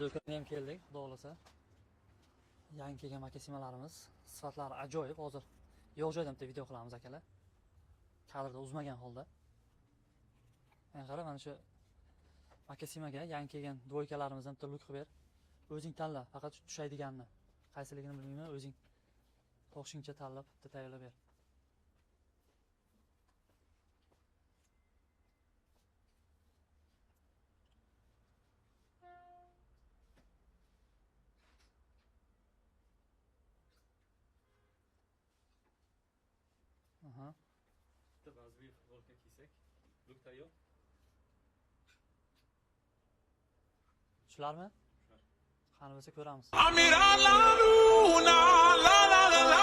Do'konga ham keldik, xudo xolasa. Yangi kelgan makasimalarimiz sifatlari ajoyib. Hozir yo'q joyda bitta video qilamiz akalar. Kadrda uzmagan holda. Men qara, mana shu makasimaga yangi kelgan dvoykalarimizdan bitta luk qilib ber. O'zing tanla, faqat tushaydiganni. Qaysiligini bilmayman, o'zing xohishingcha tanlab bitta tayyorlab ber. Aha. Bitta bazli futbolka kiysak, luk tayyor. Shularmi? Qani bo'lsa ko'ramiz. I mean, la la la la la la.